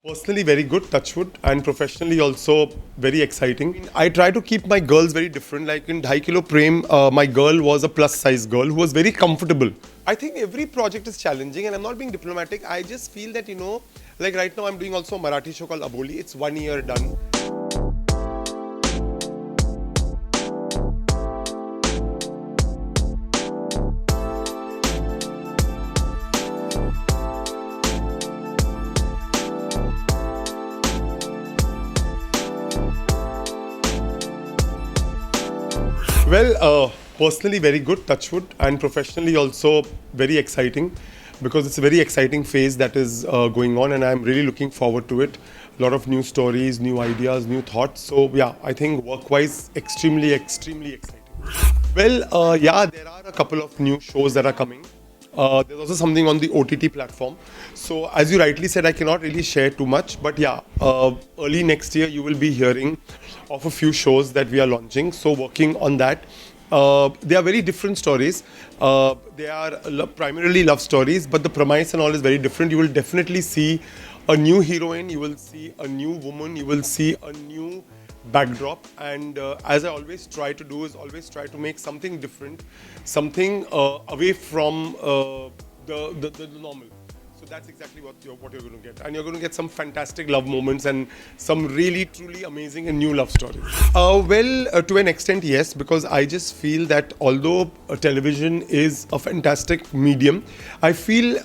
Personally, very good, touch wood, and professionally also very exciting. I try to keep my girls very different. Like in 2.5 kilo Prem, my girl was a plus size girl who was very comfortable. I think every project is challenging, and I'm not being diplomatic. I just feel that, like right now I'm doing also a Marathi show called Aboli. It's 1 year done. Personally, very good, touch wood, and professionally also very exciting because it's a very exciting phase that is going on, and I'm really looking forward to it. A lot of new stories, new ideas, new thoughts. So, yeah, I think work wise, extremely exciting. Yeah, there are a couple of new shows that are coming. There's also something on the OTT platform. So, as you rightly said, I cannot really share too much. But yeah, early next year, you will be hearing of a few shows that we are launching. So, working on that. They are very different stories. They are primarily love stories, but the premise and all is very different. You will definitely see a new heroine, you will see a new woman, you will see a new backdrop, and as I always try to do is always try to make something different, something away from the normal. So that's exactly what you're going to get, and you're going to get some fantastic love moments and some really truly amazing and new love stories. To an extent, yes, because I just feel that although television is a fantastic medium, I feel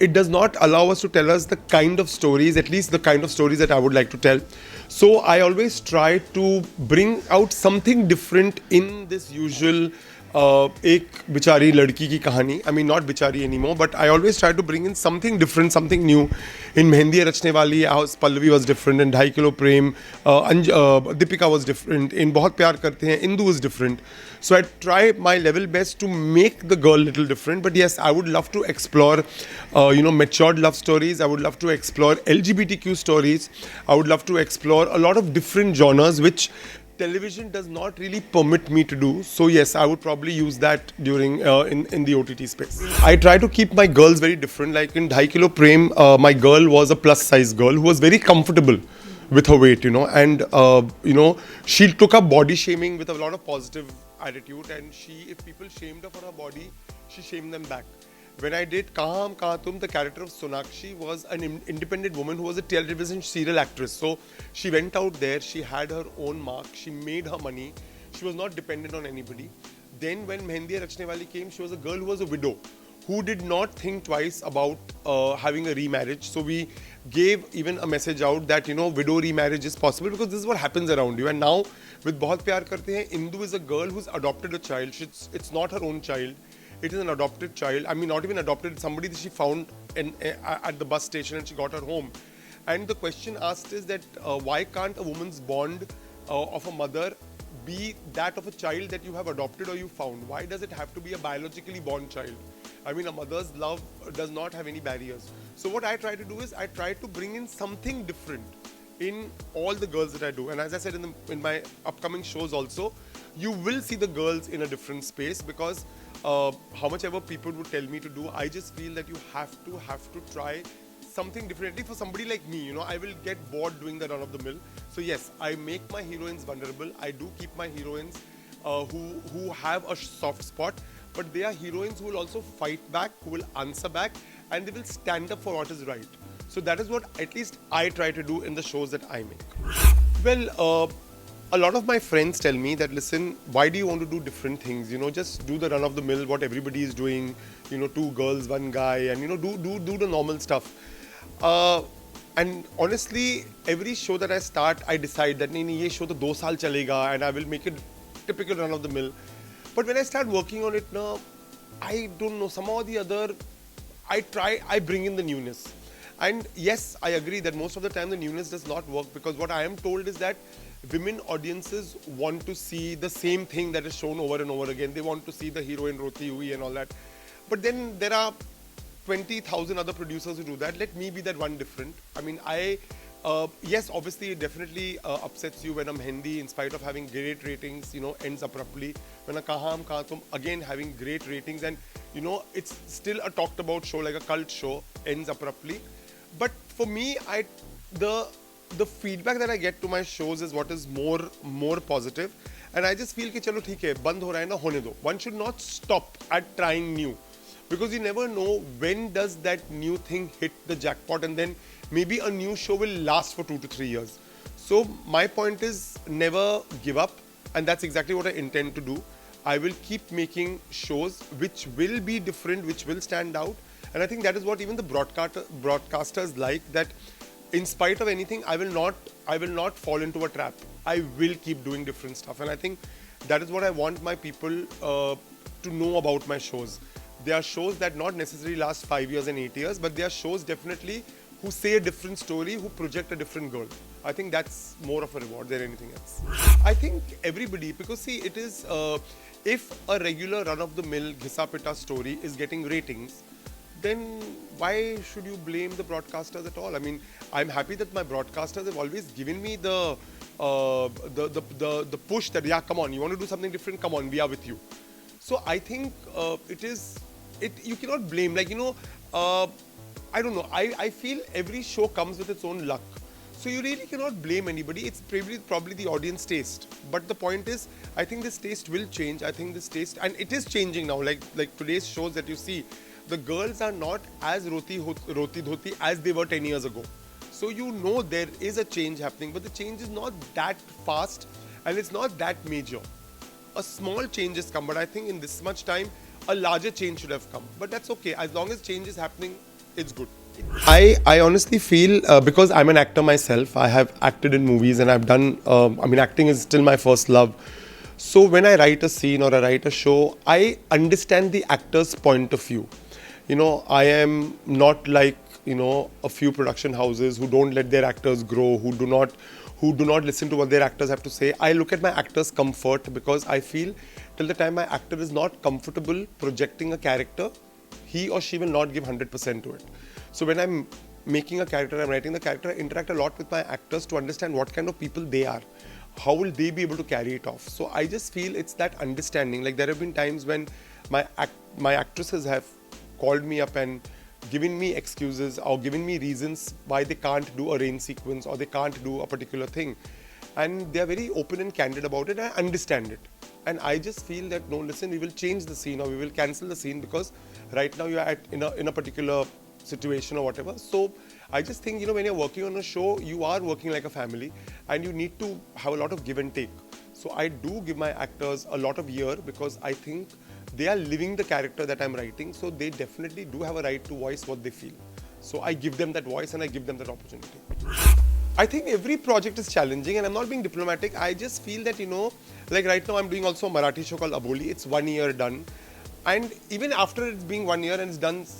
it does not allow us to tell us the kind of stories, at least the kind of stories that I would like to tell. So I always try to bring out something different in this usual एक बिचारी लड़की की कहानी. I mean, not बिचारी anymore, but I always try to bring in something different, something new. In mehndi रचने वाली, Pallavi was different. In 2.5 kilo Prem, Deepika was different. In बहुत प्यार करते हैं, Indu is different. So I try my level best to make the girl little different. But yes, I would love to explore, matured love stories. I would love to explore LGBTQ stories. I would love to explore a lot of different genres, which television does not really permit me to do. So yes, I would probably use that during in the OTT space. I try to keep my girls very different. Like in 2.5 kilo Prem, my girl was a plus size girl who was very comfortable with her weight, and she took up body shaming with a lot of positive attitude, and if people shamed her for her body, she shamed them back. When I did Kaha Hum Kaha Tum, the character of Sonakshi was an independent woman who was a television serial actress. So she went out there, she had her own mark, she made her money, she was not dependent on anybody. Then when Mehendi Rachne Wali came, she was a girl who was a widow, who did not think twice about having a remarriage. So we gave even a message out that, widow remarriage is possible because this is what happens around you. And now with Bahut Pyar Karte Hain, Indu is a girl who's adopted a child. It's not her own child. It is an adopted child. I mean, not even adopted, somebody that she found at the bus station and she got her home. And the question asked is that why can't a woman's bond of a mother be that of a child that you have adopted or you found? Why does it have to be a biologically born child? I mean, a mother's love does not have any barriers. So what I try to do is I try to bring in something different in all the girls that I do. And as I said in my upcoming shows also, you will see the girls in a different space because how much ever people would tell me to do, I just feel that you have to try something differently. For somebody like me, I will get bored doing the run of the mill. So yes, I make my heroines vulnerable. I do keep my heroines who have a soft spot, but they are heroines who will also fight back, who will answer back, and they will stand up for what is right. So that is what at least I try to do in the shows that I make. A lot of my friends tell me that, listen, why do you want to do different things? Just do the run of the mill, what everybody is doing, 2 girls, 1 guy, and, do the normal stuff. And honestly, every show that I start, I decide that, this show to 2 saal chalega, and I will make it typical run of the mill. But when I start working on it now, I don't know, somehow or the other, I bring in the newness. And yes, I agree that most of the time the newness does not work because what I am told is that women audiences want to see the same thing that is shown over and over again. They want to see the heroine roti hui and all that. But then there are 20,000 other producers who do that. Let me be that one different. I mean, yes, obviously it definitely upsets you when a Mehendi, in spite of having great ratings, ends abruptly. When a Kaha Hum Kaha Tum, again having great ratings, and it's still a talked about show, like a cult show, ends abruptly. But for me, I the the feedback that I get to my shows is what is more positive, and I just feel कि चलो ठीक है बंद हो रहा है ना होने दो. One should not stop at trying new, because you never know when does that new thing hit the jackpot, and then maybe a new show will last for 2 to 3 years. So my point is never give up, and that's exactly what I intend to do. I will keep making shows which will be different, which will stand out, and I think that is what even the broadcasters like. That in spite of anything, I will not fall into a trap. I will keep doing different stuff, and I think that is what I want my people to know about my shows. There are shows that not necessarily last 5 years and 8 years, but there are shows definitely who say a different story, who project a different girl. I think that's more of a reward than anything else. I think everybody, because see, it is if a regular run-of-the-mill Ghisa-Pita story is getting ratings, then why should you blame the broadcasters at all? I mean, I'm happy that my broadcasters have always given me the push that yeah, come on, you want to do something different, come on, we are with you. So I think you cannot blame, like, I don't know, I feel every show comes with its own luck. So you really cannot blame anybody. It's probably the audience taste. But the point is, I think this taste will change. I think this taste, and it is changing now. Like today's shows that you see, the girls are not as roti dhoti as they were 10 years ago. So you know there is a change happening, but the change is not that fast and it's not that major. A small change has come, but I think in this much time, a larger change should have come. But that's okay. As long as change is happening, it's good. I honestly feel, because I'm an actor myself, I have acted in movies and I've done, acting is still my first love. So when I write a scene or I write a show, I understand the actor's point of view. I am not like, a few production houses who don't let their actors grow, who do not listen to what their actors have to say. I look at my actor's comfort, because I feel till the time my actor is not comfortable projecting a character, he or she will not give 100% to it. So when I'm making a character, I'm writing the character, I interact a lot with my actors to understand what kind of people they are. How will they be able to carry it off? So I just feel it's that understanding. Like there have been times when my actresses have called me up and given me excuses or given me reasons why they can't do a rain sequence or they can't do a particular thing. And they are very open and candid about it. I understand it. And I just feel that, no, listen, we will change the scene or we will cancel the scene because right now you are in a particular situation or whatever. So I just think, when you're working on a show, you are working like a family and you need to have a lot of give and take. So I do give my actors a lot of ear because I think they are living the character that I'm writing. So they definitely do have a right to voice what they feel. So I give them that voice and I give them that opportunity. I think every project is challenging, and I'm not being diplomatic. I just feel that, like right now I'm doing also a Marathi show called Aboli. It's 1 year done. And even after it's being 1 year and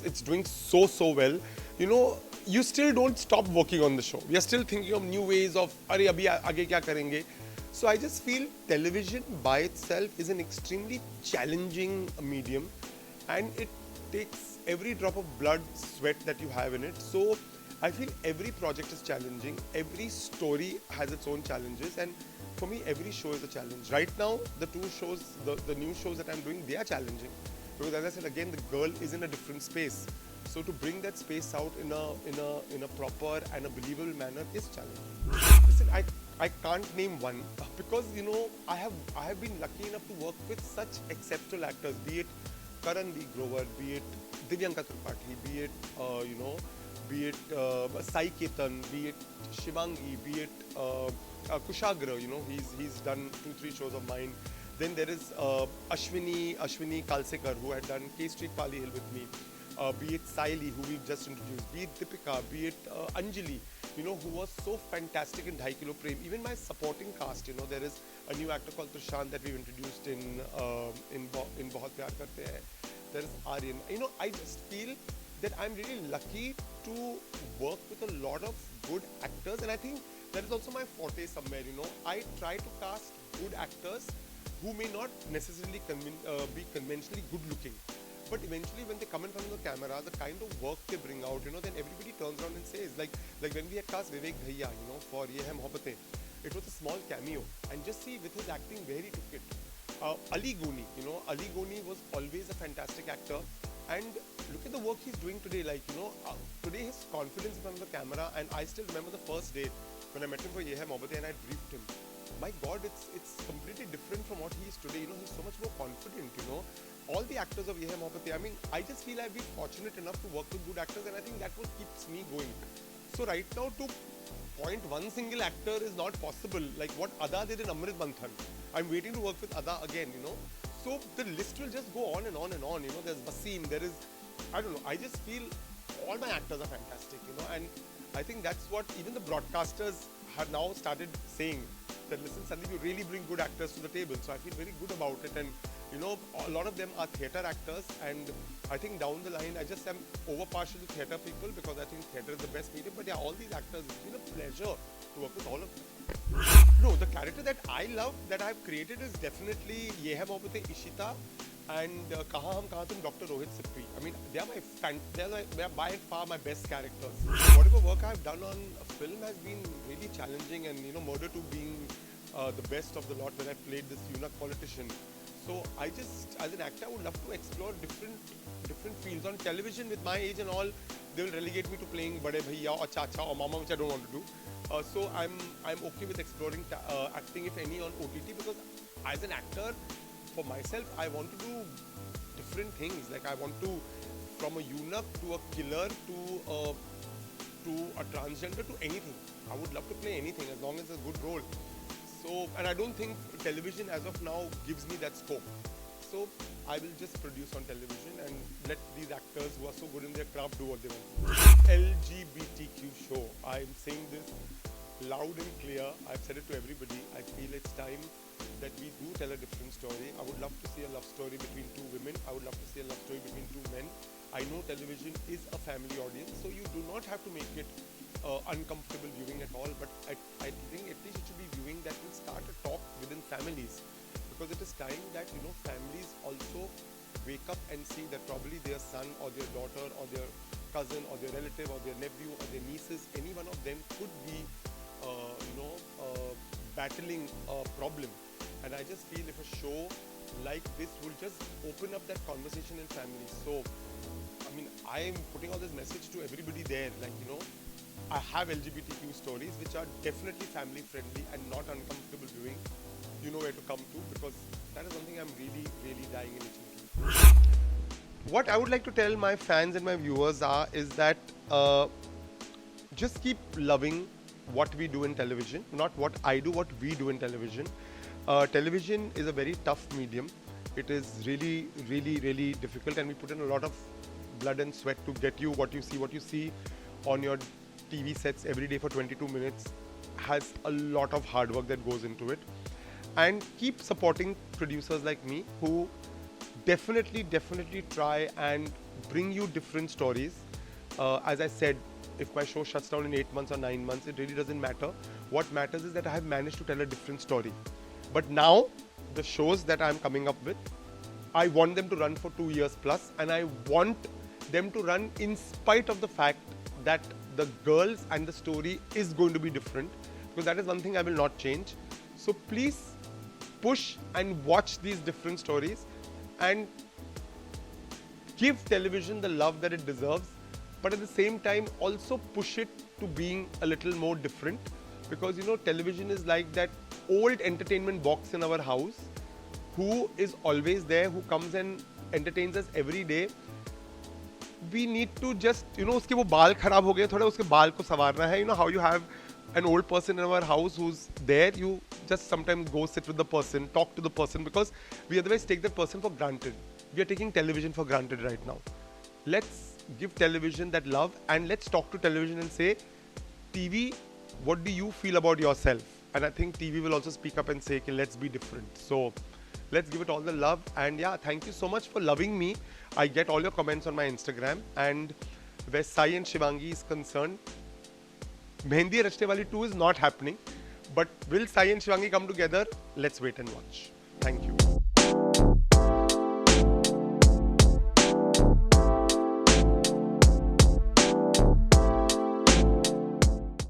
it's doing so well, you still don't stop working on the show. We are still thinking of new ways of, Arey, abhi aage kya karenge? So I just feel television by itself is an extremely challenging medium, and it takes every drop of blood, sweat that you have in it. So I feel every project is challenging. Every story has its own challenges, and for me, every show is a challenge. Right now, the two shows, the new shows that I'm doing, they are challenging. Because as I said again, the girl is in a different space. So to bring that space out in a proper and a believable manner is challenging. Listen, I can't name one because I have been lucky enough to work with such exceptional actors, be it Karan V. Grover, be it Divyanka Tripathi, be it Sai Ketan, be it Shivangi, be it Kushagra, he's done 2-3 shows of mine. Then there is Ashwini Kalsekar, who had done K Street Pali Hill with me. Be it Saili, who we've just introduced. Be it Deepika, be it Anjali, who was so fantastic in 2.5 Kilo Prem. Even my supporting cast, there is a new actor called Tushar that we've introduced in Bahut Pyar Karte Hain. There is Aryan. I just feel that I'm really lucky to work with a lot of good actors, and I think that is also my forte somewhere. I try to cast good actors who may not necessarily be conventionally good looking, but eventually when they come in front of the camera, the kind of work they bring out, then everybody turns around and says, like when we had cast Vivek Bhaiya, for Ye Hai Mohabbatein, it was a small cameo, and just see with his acting where he took it. Ali Goni, Ali Goni was always a fantastic actor, and look at the work he's doing today. Like, today his confidence in front of the camera, and I still remember the first day when I met him for Ye Hai Mohabbatein and I briefed him. My God, it's completely different from what he is today. He's so much more confident. All the actors of Ye Hai Mohabbatein, I mean, I just feel I've been fortunate enough to work with good actors, and I think that what keeps me going. So right now, to point one single actor is not possible. Like what Ada did in Amrit Manthan. I'm waiting to work with Ada again. So the list will just go on and on and on. There's Basim, there is, I don't know, I just feel all my actors are fantastic. And I think that's what even the broadcasters have now started saying, that listen, Sandeep, you really bring good actors to the table. So I feel very good about it. And a lot of them are theatre actors, and I think down the line, I just am over partial to theatre people because I think theatre is the best medium. But yeah, all these actors, it's been a pleasure to work with all of them. No, the character that I love, that I've created is definitely Ye Hai Mohabbatein Ishita and Kaha Hum Kaha Tum Dr. Rohit Sipri. I mean, they are by far my best characters. Whatever work I've done on a film has been really challenging, and Murder 2 being the best of the lot, when I played this eunuch politician. So I just, as an actor, I would love to explore different fields. On television, with my age and all, they will relegate me to playing Bade Bhaiya or Chacha or Mama, which I don't want to do. So I'm okay with exploring acting, if any, on OTT, because as an actor, for myself, I want to do different things. Like I want to, from a eunuch to a killer to a transgender to anything. I would love to play anything as long as it's a good role. So, and I don't think television as of now gives me that scope. So I will just produce on television and let these actors who are so good in their craft do what they want. LGBTQ show. I'm saying this loud and clear. I've said it to everybody. I feel it's time that we do tell a different story. I would love to see a love story between two women. I would love to see a love story between two men. I know television is a family audience, so you do not have to make it uncomfortable viewing at all, but I think at least it should be viewing that will start a talk within families, because it is time that families also wake up and see that probably their son or their daughter or their cousin or their relative or their nephew or their nieces, any one of them could be battling a problem. And I just feel if a show like this will just open up that conversation in families. So I mean, I am putting all this message to everybody there, like I have LGBTQ stories which are definitely family friendly and not uncomfortable viewing. You know where to come to, because that is something I'm really, really dying and itching. What I would like to tell my fans and my viewers is that just keep loving what we do in television, not what I do, what we do in television. Television is a very tough medium. It is really, really, really difficult, and we put in a lot of blood and sweat to get you what you see on your TV sets every day for 22 minutes has a lot of hard work that goes into it. And keep supporting producers like me who definitely try and bring you different stories. As I said, if my show shuts down in 8 months or 9 months, it really doesn't matter. What matters is that I have managed to tell a different story. But now, the shows that I'm coming up with, I want them to run for 2 years plus, and I want them to run in spite of the fact that the girls and the story is going to be different, because that is one thing I will not change. So please push and watch these different stories and give television the love that it deserves, but at the same time also push it to being a little more different, because television is like that old entertainment box in our house who is always there, who comes and entertains us every day. We need to just, uske wo baal kharab ho gaye, thoda uske baal ko sawarna hai. How you have an old person in our house who's there, you just sometimes go sit with the person, talk to the person, because we otherwise take that person for granted. We are taking television for granted right now. Let's give television that love, and let's talk to television and say, TV, what do you feel about yourself? And I think TV will also speak up and say, okay, let's be different. So let's give it all the love. And yeah, thank you so much for loving me. I get all your comments on my Instagram, and where Sai and Shivangi is concerned, Mehendi Rashte Wali 2 is not happening. But will Sai and Shivangi come together? Let's wait and watch. Thank you.